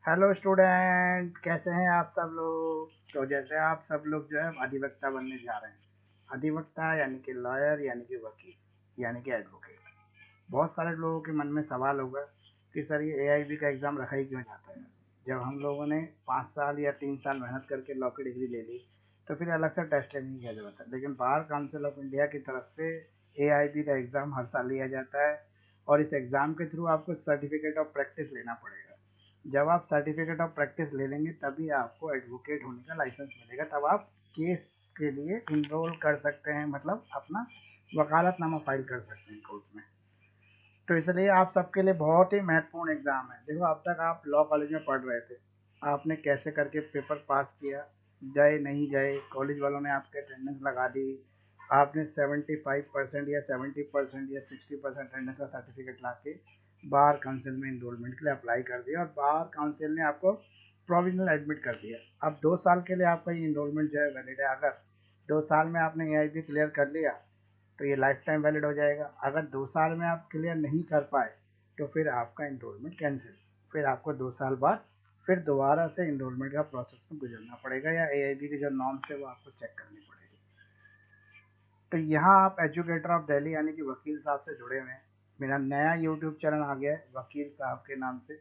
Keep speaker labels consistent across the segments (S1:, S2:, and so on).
S1: Hello student, कैसे हैं आप सब लोग। तो जैसे आप सब लोग जो है अधिवक्ता बनने जा रहे हैं। अधिवक्ता यानी कि लॉयर, यानी कि वकील, यानी कि एडवोकेट। बहुत सारे लोगों के मन में सवाल होगा कि सर ये एआईबी का एग्ज़ाम रखा ही क्यों जाता है। जब हम लोगों ने 5 साल या 3 साल मेहनत करके लॉ की डिग्री ले ली, तो फिर अलग से टेस्ट लेने की क्या जरूरत है। लेकिन बार काउंसिल ऑफ इंडिया की तरफ से एआईबी का एग्ज़ाम हर साल लिया जाता है, और इस एग्ज़ाम के थ्रू आपको सर्टिफिकेट ऑफ प्रैक्टिस लेना पड़ेगा। जब आप सर्टिफिकेट ऑफ प्रैक्टिस ले लेंगे तभी आपको एडवोकेट होने का लाइसेंस मिलेगा। तब आप केस के लिए इनरोल कर सकते हैं, मतलब अपना वकालतनामा फाइल कर सकते हैं कोर्ट में। तो इसलिए आप सबके लिए बहुत ही महत्वपूर्ण एग्जाम है। देखो, अब तक आप लॉ कॉलेज में पढ़ रहे थे, आपने कैसे करके पेपर पास किया, गए नहीं गए, कॉलेज वालों ने आपके अटेंडेंस लगा दी, आपने 75% या 70% या 60% अटेंडेंस का सर्टिफिकेट ला के बार काउंसिल में इनरोलमेंट के लिए अप्लाई कर दिया, और बार काउंसिल ने आपको प्रोविजनल एडमिट कर दिया। अब 2 साल के लिए आपका ये इनरोलमेंट जो है वैलिड है। अगर 2 साल में आपने एआईबी क्लियर कर लिया तो ये लाइफ टाइम वैलिड हो जाएगा। अगर 2 साल में आप क्लियर नहीं कर पाए तो फिर आपका इनरोलमेंट कैंसिल। फिर आपको 2 साल बाद फिर दोबारा से इनरोलमेंट का प्रोसेस में गुजरना पड़ेगा, या एआईबी की जो नॉर्म्स है वो आपको चेक करनी पड़ेगी। तो यहाँ आप एजुकेटर ऑफ दिल्ली यानी कि वकील साहब से जुड़े हुए हैं। मेरा नया यूट्यूब चैनल आ गया है वकील साहब के नाम से।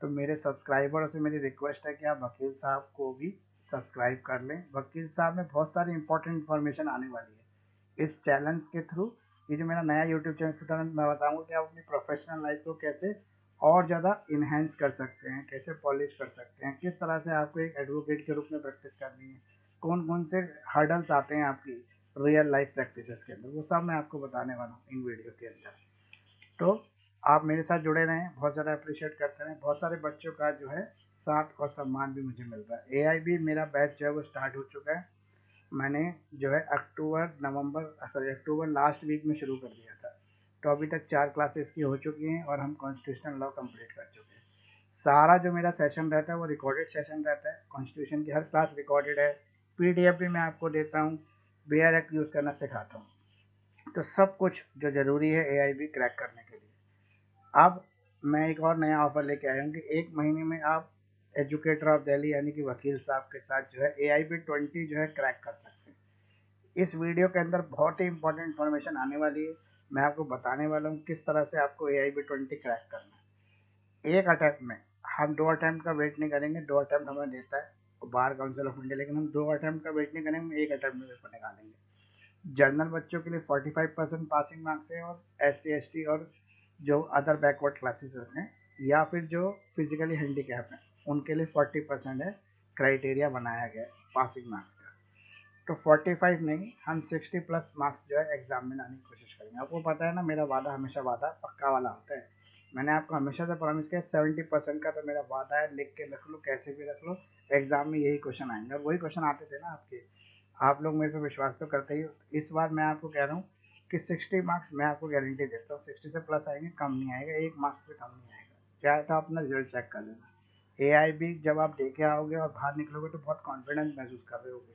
S1: तो मेरे सब्सक्राइबरों से मेरी रिक्वेस्ट है कि आप वकील साहब को भी सब्सक्राइब कर लें। वकील साहब में बहुत सारी इंपॉर्टेंट इन्फॉर्मेशन आने वाली है इस चैलेंज के थ्रू। ये जो मेरा नया यूट्यूब चैनल के तरह मैं बताऊंगा कि आप अपनी प्रोफेशनल लाइफ को कैसे और ज़्यादा इन्हेंस कर सकते हैं, कैसे पॉलिश कर सकते हैं, किस तरह से आपको एक एडवोकेट के रूप में प्रैक्टिस करनी है, कौन कौन से हर्डल्स आते हैं आपकी रियल लाइफ प्रैक्टिस के अंदर, वो सब मैं आपको बताने वाला हूँ इन वीडियो के अंदर। तो आप मेरे साथ जुड़े रहें, बहुत ज़्यादा अप्रिशिएट करते रहें। बहुत सारे बच्चों का जो है साथ और सम्मान भी मुझे मिल रहा है। एआईबी मेरा बैच जो है वो स्टार्ट हो चुका है। मैंने जो है अक्टूबर लास्ट वीक में शुरू कर दिया था। तो अभी तक 4 क्लासेस की हो चुकी हैं और हम कॉन्स्टिट्यूशनल लॉ कंप्लीट कर चुके हैं। सारा जो मेरा सेशन रहता है वो रिकॉर्डेड सेशन रहता है। कॉन्स्टिट्यूशन की हर क्लास रिकॉर्डेड है। पीडीएफ भी मैं आपको देता हूँ। बेयर एक्ट यूज़ करना सिखाता हूँ। तो सब कुछ जो ज़रूरी है एआईबी क्रैक करने के लिए। अब मैं एक और नया ऑफर लेके आया हूँ कि 1 महीने में आप एजुकेटर ऑफ दिल्ली यानी कि वकील साहब के साथ जो है एआईबी 20 जो है क्रैक कर सकते हैं। इस वीडियो के अंदर बहुत ही इंपॉर्टेंट इन्फॉर्मेशन आने वाली है। मैं आपको बताने वाला हूँ किस तरह से आपको एआईबी 20 क्रैक करना है। एक अटैम्प्ट में हम 2 अटैम्प्ट का वेट नहीं करेंगे। 2 अटैम्प्ट हमें देता है बार काउंसिल ऑफ इंडिया, लेकिन हम 2 अटैम्प्ट का वेट नहीं करेंगे, हम एक अटैम्प्ट में पेपर निकालेंगे। जनरल बच्चों के लिए 45% पासिंग मार्क्स है, और SC ST और जो अदर बैकवर्ड क्लासेस हैं या फिर जो फिजिकली हैंडीकैप हैं उनके लिए 40% है। क्राइटेरिया बनाया गया है पासिंग मार्क्स का। तो 45 नहीं, हम 60+ मार्क्स जो है एग्जाम में लाने की कोशिश करेंगे। आपको पता है ना, मेरा वादा हमेशा वादा पक्का वाला होता है। मैंने आपको हमेशा से प्रॉमिस किया 70% का, तो मेरा वादा है, लिख के रख लो, कैसे भी रख लो। एग्जाम में यही क्वेश्चन आएंगे, और वही क्वेश्चन आते थे ना आपके। आप लोग मेरे पे विश्वास तो करते ही हो। इस बार मैं आपको कह रहा हूँ कि 60 मार्क्स मैं आपको गारंटी देता हूँ। 60 से प्लस आएंगे, कम नहीं आएगा, 1 मार्क्स भी कम नहीं आएगा। चाहे तो अपना रिजल्ट चेक कर लेना। एआईबी जब आप देखे आओगे और बाहर निकलोगे तो बहुत कॉन्फिडेंस महसूस कर रहे होगे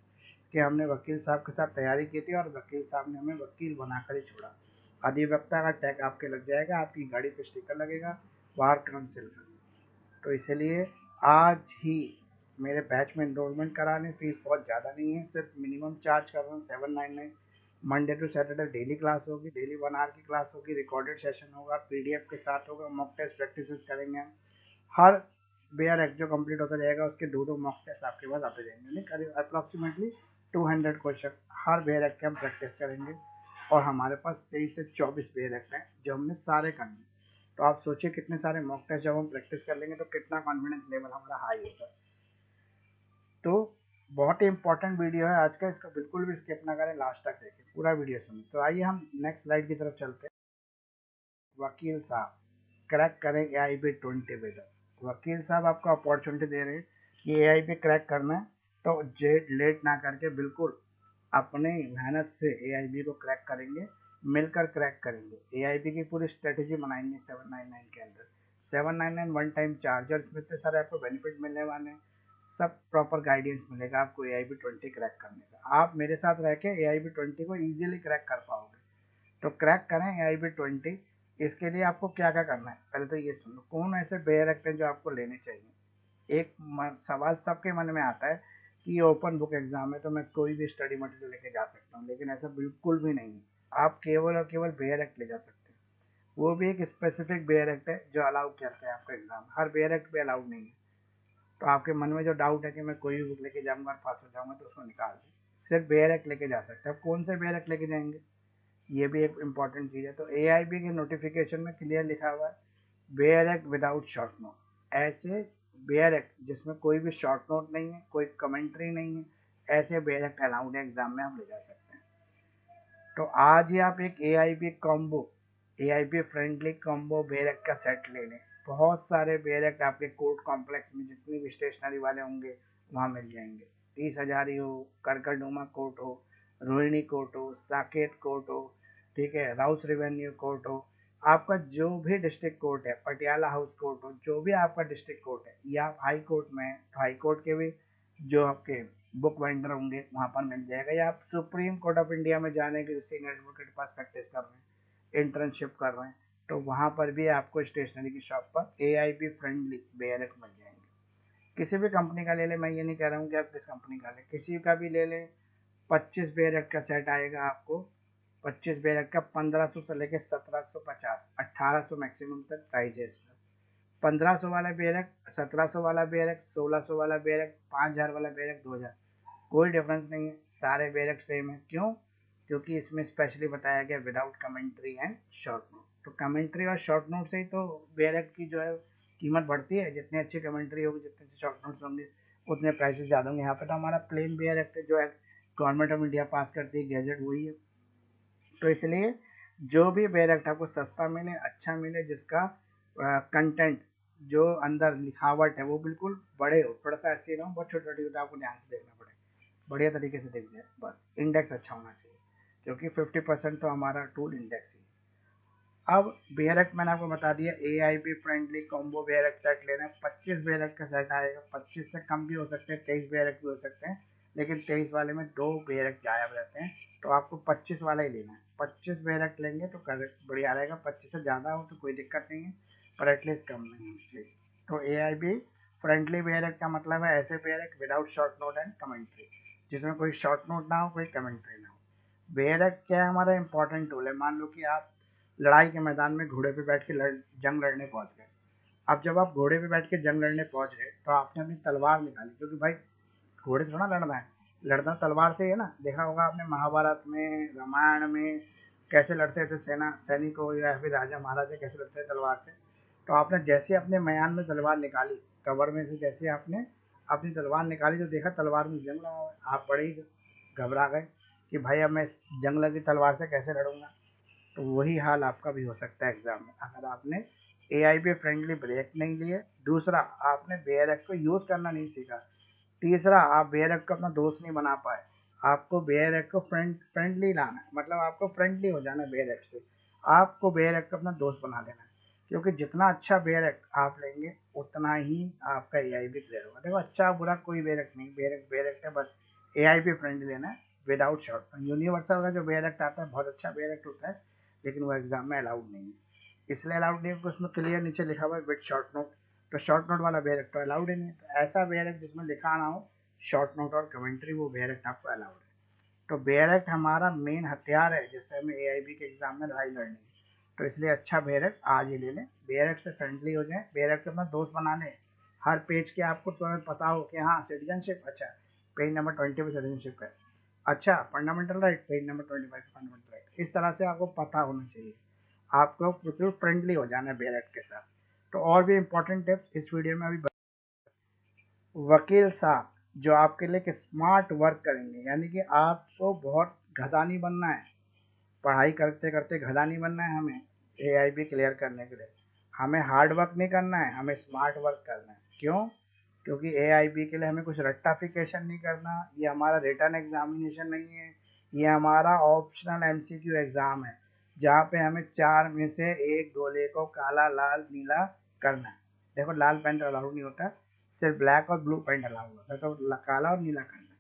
S1: कि हमने वकील साहब के साथ तैयारी की थी और वकील साहब ने हमें वकील बनाकर ही छोड़ा। अधिवक्ता का टैग आपके लग जाएगा, आपकी गाड़ी पे स्टिकर लगेगा बार काउंसिल का। तो इसलिए आज ही मेरे बैच में इनरोलमेंट कराने। फीस बहुत ज़्यादा नहीं है, सिर्फ मिनिमम चार्ज कर रहा हूँ 799। Monday to Saturday daily class होगी, डेली 1 आवर की क्लास होगी, रिकॉर्डेड सेशन होगा, पीडीएफ के साथ होगा, मॉक टेस्ट प्रैक्टिस करेंगे हम। हर बेयर एक्ट जो कंप्लीट होता जाएगा उसके 2-2 मॉक टेस्ट आपके पास आते जाएंगे, यानी करीब अप्रॉक्सीमेटली 200 क्वेश्चन हर बेयर एक्ट के हम प्रैक्टिस करेंगे। और हमारे पास 23 से 24 बेयर एक्ट हैं जो हमने सारे करने हैं। तो आप सोचिए कितने सारे मॉक टेस्ट जब हम प्रैक्टिस कर लेंगे तो कितना कॉन्फिडेंस लेवल हमारा हाई होगा। तो बहुत ही इंपॉर्टेंट वीडियो है आज का, इसको बिल्कुल भी स्किप ना करें, लास्ट तक देखें, पूरा वीडियो सुनें। तो आइए हम नेक्स्ट स्लाइड की तरफ चलते हैं। वकील साहब क्रैक करें AIB 20 विद। वकील साहब आपको अपॉर्चुनिटी दे रहे हैं कि AIB क्रैक करना है तो जेट लेट ना करके बिल्कुल अपने मेहनत से AIB को क्रैक करेंगे, मिलकर क्रैक करेंगे। AIB की पूरी स्ट्रेटेजी बनाएंगे 799 के अंदर। 799 वन टाइम चार्ज, और इसमें इतने सारे आपको बेनिफिट मिलने वाले हैं। सब प्रॉपर गाइडेंस मिलेगा आपको AIB 20 क्रैक करने का। आप मेरे साथ रह के AIB 20 को ईजिली क्रैक कर पाओगे। तो क्रैक करें AIB 20। इसके लिए आपको क्या क्या करना है, पहले तो ये सुनो, कौन ऐसे बेयर एक्ट हैं जो आपको लेने चाहिए। एक सवाल सबके मन में आता है कि ये ओपन बुक एग्जाम है तो मैं कोई भी स्टडी मटेरियल लेके जा सकता हूँ, लेकिन ऐसा बिल्कुल भी नहीं है। आप केवल और केवल बेयर एक्ट ले जा सकते हैं। वो भी एक स्पेसिफिक बेयर एक्ट है जो अलाउ करता है आपका एग्जाम, हर बेयर एक्ट पे अलाउड नहीं है। तो आपके मन में जो डाउट है कि मैं कोई भी बुक लेके जाऊंगा और पास हो जाऊंगा, तो उसको निकाल दें, सिर्फ बेयर एक्ट लेके जा सकते हैं। अब कौन से बेयर एक्ट लेके जाएंगे, ये भी एक इम्पॉर्टेंट चीज़ है। तो एआईबी के नोटिफिकेशन में क्लियर लिखा हुआ है bare act without short note. ऐसे बेयर एक्ट जिसमें कोई भी शॉर्ट नोट नहीं है, कोई कमेंट्री नहीं है, ऐसे बेयर एक्ट अलाउड है, एग्जाम में आप ले जा सकते हैं। तो आज ही आप एक AIB combo, AIB friendly combo bare act का सेट ले लें। बहुत सारे बेयर एक्ट आपके कोर्ट कॉम्प्लेक्स में जितनी भी स्टेशनरी वाले होंगे वहाँ मिल जाएंगे। 30,000 हो, करकरडुमा कोर्ट हो, रोहिणी कोर्ट हो, साकेत कोर्ट हो, ठीक है, राउस रेवेन्यू कोर्ट हो, आपका जो भी डिस्ट्रिक्ट कोर्ट है, पटियाला हाउस कोर्ट हो, जो भी आपका डिस्ट्रिक्ट कोर्ट है, या आप हाई कोर्ट में है तो हाई कोर्ट के भी जो आपके बुक वेंडर होंगे वहाँ पर मिल जाएगा। या आप सुप्रीम कोर्ट ऑफ इंडिया में जाने के सीनियर एडवोकेट के पास प्रैक्टिस कर रहे हैं, इंटर्नशिप कर रहे हैं, तो वहाँ पर भी आपको स्टेशनरी की शॉप पर एआईबी फ्रेंडली बेयर मिल जाएंगे। किसी भी कंपनी का ले लें, मैं ये नहीं कह रहा हूँ कि आप किस कंपनी का लें, किसी का भी ले लें। 25 बेयर का सेट आएगा आपको। 25 बेयर का 1500 से लेकर 1750, 1800 मैक्सिमम तक प्राइस है इसका। 1500 वाला बेरक, 1700 वाला बेरक, 1600 वाला बेरक, 5000 वाला बेरक, 2000, कोई डिफरेंस नहीं है, सारे बेरक सेम है। क्यों? क्योंकि इसमें स्पेशली बताया गया without commentary and short note. तो कमेंट्री और शॉर्ट नोट से ही तो बेरक की जो है कीमत बढ़ती है। जितनी अच्छी कमेंट्री होगी, जितने अच्छे शॉर्ट नोट्स होंगे, उतने प्राइसेस ज़्यादा होंगे। यहाँ पे तो हमारा प्लेन बेरक जो है गवर्नमेंट ऑफ इंडिया पास करती है गैजेट, वही है। तो इसलिए जो भी बेरक आपको सस्ता मिले, अच्छा मिले, जिसका कंटेंट जो अंदर लिखावट है वो बिल्कुल बड़े हो, थोड़ा सा ऐसे ना हो, बहुत छोटी छोटी हो, तो आपको ध्यान से देखना पड़े, बढ़िया तरीके से दिख जाए, बस इंडेक्स अच्छा होना चाहिए, क्योंकि 50% तो हमारा टूल इंडेक्स ही है। अब बेयरक मैंने आपको बता दिया, ए आई बी फ्रेंडली कॉम्बो बेयरक सेट लेना है। 25 बेयरक का सेट आएगा, 25 से कम भी हो सकते हैं, 23 बेयरक भी हो सकते हैं, लेकिन 23 वाले में 2 बेयरक गायब रहते हैं, तो आपको 25 वाला ही लेना है। 25 बेयरक लेंगे तो करेक्ट बढ़िया रहेगा। 25 से ज़्यादा हो तो कोई दिक्कत नहीं है, पर एटलीस्ट कम नहीं है। तो ए आई बी फ्रेंडली बेयरक का मतलब है ऐसे bare act without short note and commentary, जिसमें कोई शॉर्ट नोट ना हो, कोई कमेंट्री ना हो। बेयरक क्या है, हमारा इंपॉर्टेंट टूल है। मान लो कि आप लड़ाई के मैदान में घोड़े पे बैठ के जंग लड़ने पहुंच गए। अब जब आप घोड़े पे बैठ के जंग लड़ने पहुंच गए तो आपने अपनी तलवार निकाली, क्योंकि भाई घोड़े से थोड़ा लड़ना है, लड़ना तलवार से ही है ना। देखा होगा आपने महाभारत में, रामायण में कैसे लड़ते थे सेना सैनिक हो या फिर राजा महाराजा कैसे लड़ते थे तलवार से। तो आपने जैसे अपने म्यान में तलवार निकाली, कवर में से जैसे आपने अपनी तलवार निकाली, तो देखा तलवार में जंग लगा हुआ है, आप बड़े ही घबरा गए कि भाई अब मैं जंग लगी तलवार से कैसे लड़ूंगा। तो वही हाल आपका भी हो सकता है एग्जाम में, अगर आपने ए आई बी फ्रेंडली ब्रेक नहीं लिए। दूसरा, आपने बेयर एक्ट को यूज करना नहीं सीखा। तीसरा, आप बेयर एक्ट को अपना दोस्त नहीं बना पाए। आपको बेयर एक्ट को फ्रेंडली लाना है, मतलब आपको फ्रेंडली हो जाना है बेयर एक्ट से। आपको बेयर एक्ट को अपना दोस्त बना लेना है, क्योंकि जितना अच्छा बेयर एक्ट आप लेंगे उतना ही आपका ए आई बी क्लियर होगा। देखो, अच्छा बुरा कोई बेयर एक्ट नहीं, बेयर एक्ट है, बस ए आई बी फ्रेंडली लेना है विदाउट शॉर्ट। यूनिवर्सल का जो बेयर एक्ट आता है बहुत अच्छा बेयर एक्ट होता है, लेकिन वो एग्जाम में अलाउड नहीं है। इसलिए अलाउड नहीं है क्योंकि उसमें क्लियर नीचे लिखा हुआ है विद शॉर्ट नोट। तो शॉर्ट नोट वाला बेयर एक्ट तो अलाउड ही नहीं है। तो ऐसा बेयर एक्ट जिसमें लिखा ना हो शॉर्ट नोट और कमेंट्री, वो बेयर एक्ट आपको अलाउड है। तो बेयर एक्ट हमारा मेन हथियार है जिससे हमें ए आई बी के एग्जाम में लड़ाई लड़नी है। तो इसलिए अच्छा बेयर एक्ट आज ही ले लें, बेयर एक्ट से फ्रेंडली हो जाए, बेयर एक्ट अपना दोस्त बना लें। हर पेज के आपको तुरंत पता हो कि हाँ सिटीजनशिप, अच्छा पेज नंबर 20 पे सिटीजनशिप है, अच्छा fundamental right page number 25 fundamental right, इस तरह से आपको पता होना चाहिए। आपको बिल्कुल फ्रेंडली हो जाना है बेयर एक्ट के साथ। तो और भी इंपॉर्टेंट टिप्स इस वीडियो में अभी वकील साहब जो आपके लिए एक स्मार्ट वर्क करेंगे, यानी कि आपको बहुत गधा नहीं बनना है, पढ़ाई करते करते गधा नहीं बनना है हमें ए आई बी क्लियर करने के लिए। हमें हार्ड वर्क नहीं करना है, हमें स्मार्ट वर्क करना है। क्यों? क्योंकि ए आई बी के लिए हमें कुछ रट्टाफिकेशन नहीं करना, ये हमारा रिटर्न एग्जामिनेशन नहीं है, ये हमारा optional M C Q exam है, जहाँ पे हमें 4 में से एक गोले को काला लाल नीला करना है। देखो, लाल पेन अलाउड नहीं होता, सिर्फ ब्लैक और ब्लू पेन अलाउड होता है, तो काला और नीला करना है,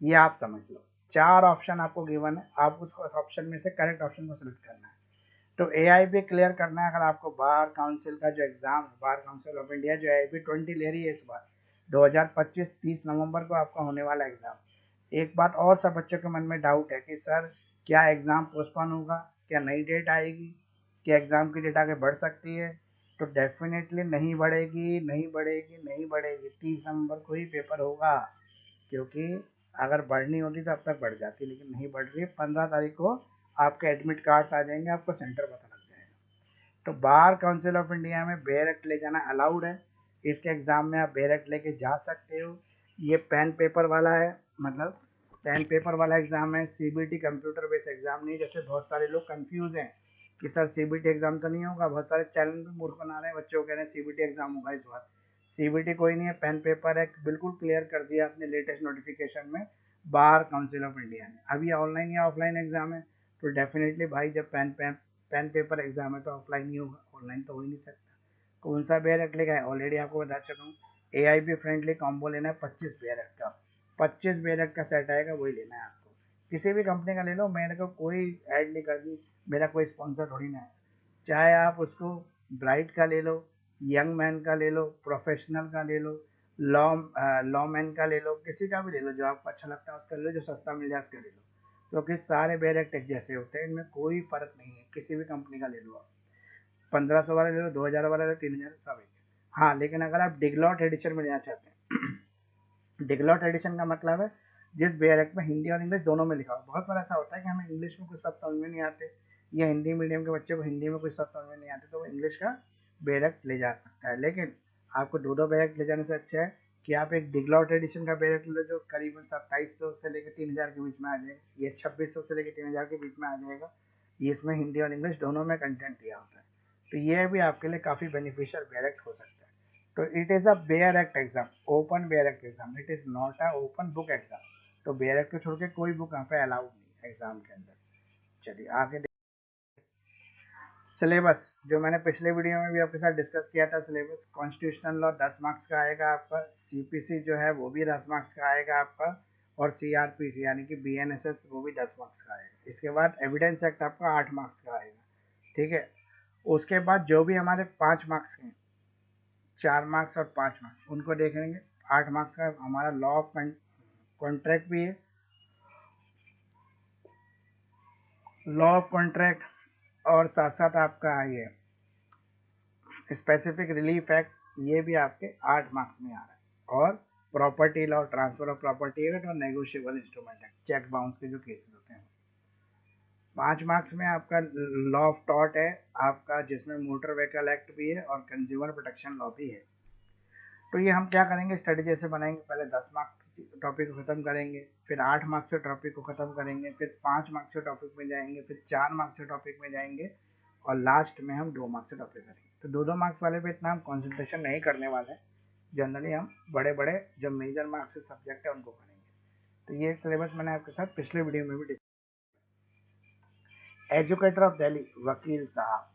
S1: ये आप समझ लो। 4 ऑप्शन आपको गिवन है, आप उस ऑप्शन में से करेक्ट ऑप्शन को सिलेक्ट करना है। तो ए आई बी क्लियर करना है। अगर आपको बार काउंसिल का जो एग्ज़ाम है, बार काउंसिल ऑफ इंडिया जो ए आई बी 20 ले रही है इस बार, 2025 30 नवंबर को आपका होने वाला एग्ज़ाम। एक बात और सब बच्चों के मन में डाउट है कि सर क्या एग्ज़ाम पोस्टपोन होगा, क्या नई डेट आएगी, क्या एग्ज़ाम की डेट आगे बढ़ सकती है? तो डेफिनेटली नहीं बढ़ेगी, नहीं बढ़ेगी, नहीं बढ़ेगी। 30 नवंबर को ही पेपर होगा, क्योंकि अगर बढ़नी होती तो अब तक बढ़ जाती, लेकिन नहीं बढ़ रही है। 15 तारीख को आपके एडमिट कार्ड्स आ जाएंगे, आपको सेंटर पता लग जाएगा। तो बार काउंसिल ऑफ इंडिया में बेयरक्ट ले जाना अलाउड है। इसके एग्ज़ाम में आप बेयरक्ट लेके जा सकते हो। ये पेन पेपर वाला है, मतलब पेन पेपर वाला एग्ज़ाम है, सीबीटी कंप्यूटर बेस्ड एग्ज़ाम नहीं। जैसे बहुत सारे लोग कंफ्यूज हैं कि सर सीबीटी एग्ज़ाम तो नहीं होगा। बहुत सारे चैनल पे मूर्ख बना रहे हैं बच्चों को, कह रहे हैं सीबीटी एग्ज़ाम होगा इस बार। सीबीटी कोई नहीं है, पेन पेपर है, बिल्कुल क्लियर कर दिया अपने लेटेस्ट नोटिफिकेशन में बार काउंसिल ऑफ इंडिया ने। अब ये ऑनलाइन या ऑफलाइन एग्ज़ाम है, तो डेफिनेटली भाई जब पेन पेपर एग्जाम है तो ऑफलाइन ही होगा, ऑनलाइन तो हो ही नहीं सकता। कौन सा बेयर लेगा है ऑलरेडी आपको बता चुका हूँ। AIB फ्रेंडली कॉम्बो लेना है 25 बेयर का, 25 बेयर का सेट आएगा, वही लेना है आपको। किसी भी कंपनी का ले लो, मेरे को कोई ऐड नहीं करनी, मेरा कोई स्पॉन्सर थोड़ी ना है। चाहे आप उसको ब्राइट का ले लो, यंग मैन का ले लो, प्रोफेशनल का ले लो, लॉ लॉ मैन का ले लो, किसी का भी ले लो, जो आपको अच्छा लगता है उसका ले लो, जो सस्ता मिल जाए उसका ले लो। क्योंकि सारे बेयर एक जैसे होते हैं, इनमें कोई फर्क नहीं है। किसी भी कंपनी का ले लो आप, 1500 वाला ले लो, 2000 वाला ले लो, 3000, सब एक। हाँ, लेकिन अगर आप डिगलॉट एडिशन में लेना चाहते हैं डिगलॉट एडिशन का मतलब है जिस बेयर एक्ट में हिंदी और इंग्लिश दोनों में लिखा हुआ। बहुत बार ऐसा होता है कि हमें इंग्लिश में कुछ शब्द समझ में नहीं आते, या हिंदी मीडियम के बच्चे को हिंदी में कुछ शब्द समझ में नहीं आते, तो वो इंग्लिश का बेयर एक्ट ले जा सकता है। लेकिन आपको दो बेयर एक्ट ले जाने से अच्छा है कि आप एक डिगलॉट एडिशन का बेयर एक्ट ले लो, जो करीबन 2700 से लेकर 3000 के बीच में आ जाएगा। ये 2600 से लेकर 3000 के बीच में आ जाएगा। ये इसमें हिंदी और इंग्लिश दोनों में कंटेंट दिया होता है, तो ये भी आपके लिए काफ़ी बेनिफिशियल बेयर एक्ट हो सकता है। तो it is a bare act exam, open bare act exam, it is not a open book exam. तो बेयर एक्ट को छोड़ के कोई बुक यहाँ पे अलाउड नहीं एग्जाम के अंदर। चलिए आगे सिलेबस, जो मैंने पिछले वीडियो में भी आपके साथ डिस्कस किया था। सिलेबस कॉन्स्टिट्यूशनल लॉ 10 मार्क्स का आएगा आपका, CPC जो है वो भी 10 मार्क्स का आएगा आपका, और CRPC यानी कि BNSS वो भी 10 मार्क्स का आएगा। इसके बाद एविडेंस एक्ट आपका 8 मार्क्स का आएगा, ठीक है। उसके बाद जो भी हमारे 5 मार्क्स के, 4 मार्क्स और 5 मार्क्स, उनको देख लेंगे। 8 मार्क्स का हमारा लॉ ऑफ कॉन्ट्रैक्ट भी है, लॉ ऑफ कॉन्ट्रैक्ट, और साथ साथ आपका ये स्पेसिफिक रिलीफ एक्ट, ये भी आपके 8 मार्क्स में आ रहा है। और property law, transfer of property act और negotiable instrument act, cheque bounce के जो केसेस होते हैं। 5 मार्क्स में आपका लॉ ऑफ टॉर्ट है आपका, जिसमें मोटर व्हीकल एक्ट भी है और कंज्यूमर प्रोटेक्शन लॉ भी है। तो ये हम क्या करेंगे, स्टडी जैसे बनाएंगे, पहले 10 मार्क्स टॉपिक को खत्म करेंगे, फिर 8 मार्क्स से टॉपिक को खत्म करेंगे, फिर 5 मार्क्स से टॉपिक में जाएंगे, फिर 4 मार्क्स से टॉपिक में जाएंगे, और लास्ट में हम 2 मार्क्स से टॉपिक करेंगे। तो 2 मार्क्स वाले पे इतना हम कॉन्सेंट्रेशन नहीं करने वाले हैं। जनरली हम बड़े बड़े जो मेजर मार्क्स के सब्जेक्ट है उनको करेंगे। तो ये सिलेबस मैंने आपके साथ पिछले वीडियो में भी डिस्कस। एजुकेटर ऑफ दिल्ली, वकील साहब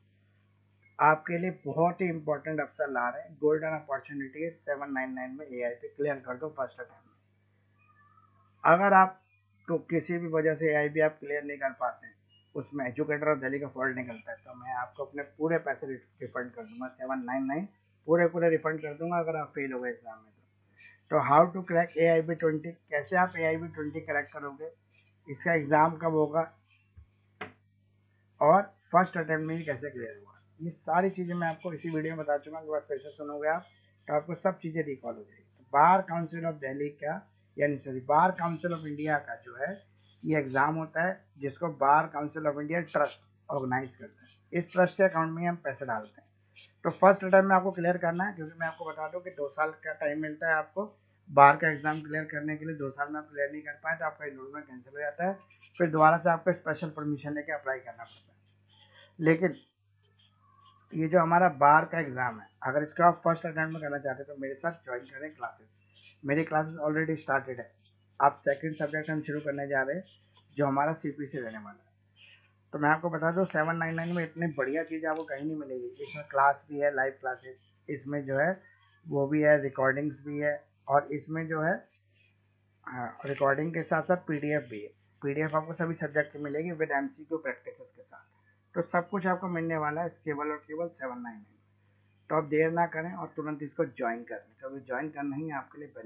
S1: आपके लिए बहुत ही इंपॉर्टेंट अफसर ला रहे हैं। गोल्डन अपॉर्चुनिटी है, 799 में AI पे क्लियर कर दो फर्स्ट अटेम्प्ट में। अगर आप तो किसी भी वजह से AI भी आप क्लियर नहीं कर पाते हैं, उसमें एजुकेटर ऑफ दिल्ली का फॉल्ट निकलता है, तो मैं आपको अपने पूरे पैसे रिफंड कर दूंगा। 799 पूरे रिफंड कर दूंगा अगर आप फेल हो गए एग्जाम में। तो हाउ टू क्रैक AIB20, कैसे आप AIB20 क्रैक करोगे, इसका एग्ज़ाम कब होगा, और फर्स्ट अटेम्प्ट में ही कैसे क्लियर हुआ, ये सारी चीज़ें मैं आपको इसी वीडियो में बता चुका हूँ। फिर से सुनोगे आप तो आपको सब चीज़ें रिकॉल हो जाएगी। तो बार काउंसिल ऑफ दिल्ली का, यानी sorry bar council of India का जो है ये एग्ज़ाम होता है, जिसको bar council of India trust organize करता है। इस ट्रस्ट के अकाउंट में हम पैसे डालते हैं। तो फर्स्ट अटेम्प्ट में आपको क्लियर करना है, क्योंकि मैं आपको बता दूं कि 2 साल का टाइम मिलता है आपको बार का एग्जाम क्लियर करने के लिए। 2 साल में आप क्लियर नहीं कर पाए तो आपका एनरोलमेंट कैंसिल हो जाता है, फिर दोबारा से आपको स्पेशल परमिशन लेके अप्लाई करना पड़ता है। लेकिन ये जो हमारा बार का एग्जाम है, अगर इसका आप फर्स्ट अटेम्प्ट में करना चाहते हैं तो मेरे साथ ज्वाइन करें क्लासेस। मेरी क्लासेस ऑलरेडी स्टार्टेड है। आप सेकंड सब्जेक्ट हम शुरू करने जा रहे हैं, जो हमारा CPC रहने वाला है। तो मैं आपको बता दूं 799 में इतनी बढ़िया चीज़ आपको कहीं नहीं मिलेगी। इसमें क्लास भी है, लाइव क्लासेस, इसमें जो है वो भी है, रिकॉर्डिंग्स भी है, और इसमें जो है रिकॉर्डिंग के साथ साथ PDF भी है। PDF आपको सभी सब्जेक्ट की मिलेगी विद MCQ प्रैक्टिस के साथ। तो सब कुछ आपको मिलने वाला है केवल और केवल 799। तो आप देर ना करें और तुरंत इसको ज्वाइन कर लें, क्योंकि ज्वाइन करना ही आपके लिए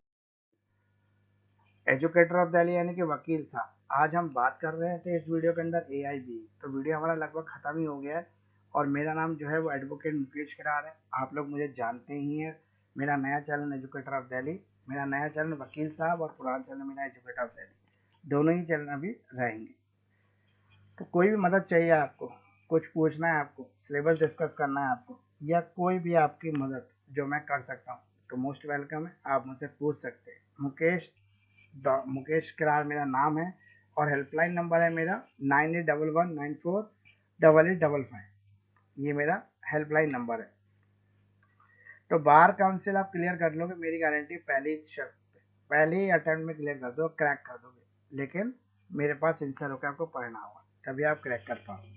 S1: एजुकेटर ऑफ दिल्ली यानी कि वकील साहब। आज हम बात कर रहे थे इस वीडियो के अंदर AIB, तो वीडियो हमारा लगभग ख़त्म ही हो गया है। और मेरा नाम जो है वो एडवोकेट मुकेश करार है, आप लोग मुझे जानते ही हैं। मेरा नया चैनल एजुकेटर ऑफ दिल्ली, मेरा नया चैनल वकील साहब, और पुराना चैनल मेरा एजुकेटर ऑफ दिल्ली, दोनों ही चैनल अभी रहेंगे। तो कोई भी मदद चाहिए आपको, कुछ पूछना है आपको, सिलेबस डिस्कस करना है आपको, या कोई भी आपकी मदद जो मैं कर सकता हूँ, तो मोस्ट वेलकम है, आप मुझसे पूछ सकते हैं। मुकेश करार मेरा नाम है, और हेल्पलाइन नंबर है मेरा 9811948855। ये मेरा हेल्पलाइन नंबर है। तो बार काउंसिल आप क्लियर कर लोगे, मेरी गारंटी पहले ही अटेम्प्ट में क्लियर कर दो, क्रैक कर दोगे। लेकिन मेरे पास सिंसियर होकर आपको पढ़ना होगा, तभी आप क्रैक कर पाओगे।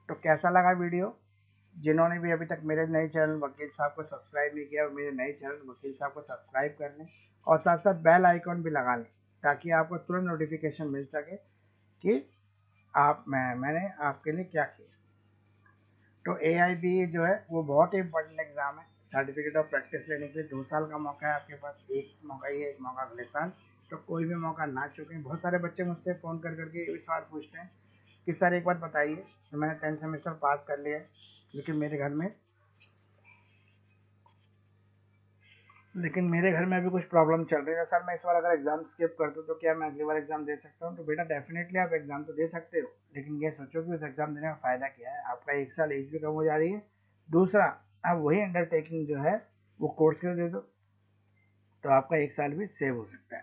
S1: तो कैसा लगा वीडियो? जिन्होंने भी अभी तक मेरे नए चैनल वकील साहब को सब्सक्राइब नहीं किया, मेरे नए चैनल वकील साहब को सब्सक्राइब कर लें, और साथ साथ बेल आइकॉन भी लगा लें, ताकि आपको तुरंत नोटिफिकेशन मिल सके कि मैंने आपके लिए क्या किया। तो AIB जो है वो बहुत ही इंपॉर्टेंट एग्जाम है। सर्टिफिकेट ऑफ प्रैक्टिस लेने के लिए 2 साल का मौका है आपके पास, एक मौका ये, एक मौका अगले साल। तो कोई भी मौका ना चुकें। बहुत सारे बच्चे मुझसे फ़ोन कर करके ये सवाल पूछते हैं कि सर एक बात बताइए, तो मैंने 10th सेमेस्टर पास कर लिया है, लेकिन मेरे घर में अभी कुछ प्रॉब्लम चल रही है। सर मैं इस बार अगर एग्जाम स्किप कर दूं तो क्या मैं अगली बार एग्जाम दे सकता हूं? तो बेटा डेफिनेटली आप एग्जाम तो दे सकते हो, लेकिन ये सोचो कि उस एग्जाम देने का फायदा क्या है। आपका 1 साल एज भी कम हो जा रही है। दूसरा, आप वही अंडरटेकिंग जो है वो कोर्स के लिए दे दो, तो आपका 1 साल भी सेव हो सकता है।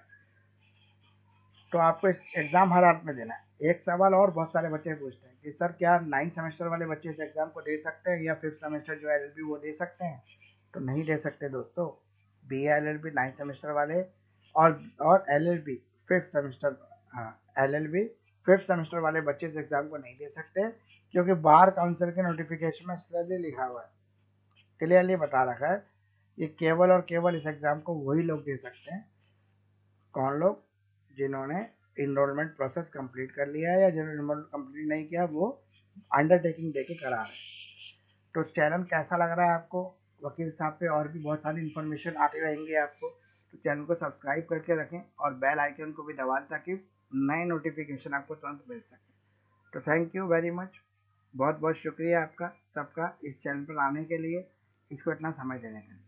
S1: तो आपको इस एग्जाम हर हाल में देना है। एक सवाल और बहुत सारे बच्चे पूछते हैं कि सर क्या 9th सेमेस्टर वाले बच्चे इस एग्जाम को दे सकते हैं, या 5th सेमेस्टर जो LLB वो दे सकते हैं? तो नहीं दे सकते दोस्तों। BA LLB 9th सेमेस्टर वाले और LLB 5th सेमेस्टर, हाँ, LLB 5th सेमेस्टर वाले बच्चे इस एग्जाम को नहीं दे सकते, क्योंकि बार काउंसिल के नोटिफिकेशन में क्लियरली लिखा हुआ है, क्लियरली बता रखा है, ये केवल और केवल इस एग्जाम को वही लोग दे सकते हैं। कौन लोग? जिन्होंने इनरोलमेंट प्रोसेस कंप्लीट कर लिया है, या जिन्होंने इनरोलमेंट कंप्लीट नहीं किया वो अंडरटेकिंग दे के करा रहे हैं। तो चैनल कैसा लग रहा है आपको? वकील साहब पे और भी बहुत सारी इन्फॉर्मेशन आती रहेंगी आपको, तो चैनल को सब्सक्राइब करके रखें और बेल आइकन को भी दबा दें, ताकि नए नोटिफिकेशन आपको तुरंत मिल सके। तो थैंक यू वेरी मच, बहुत बहुत शुक्रिया आपका सबका इस चैनल पर आने के लिए, इसको इतना समय देने के लिए।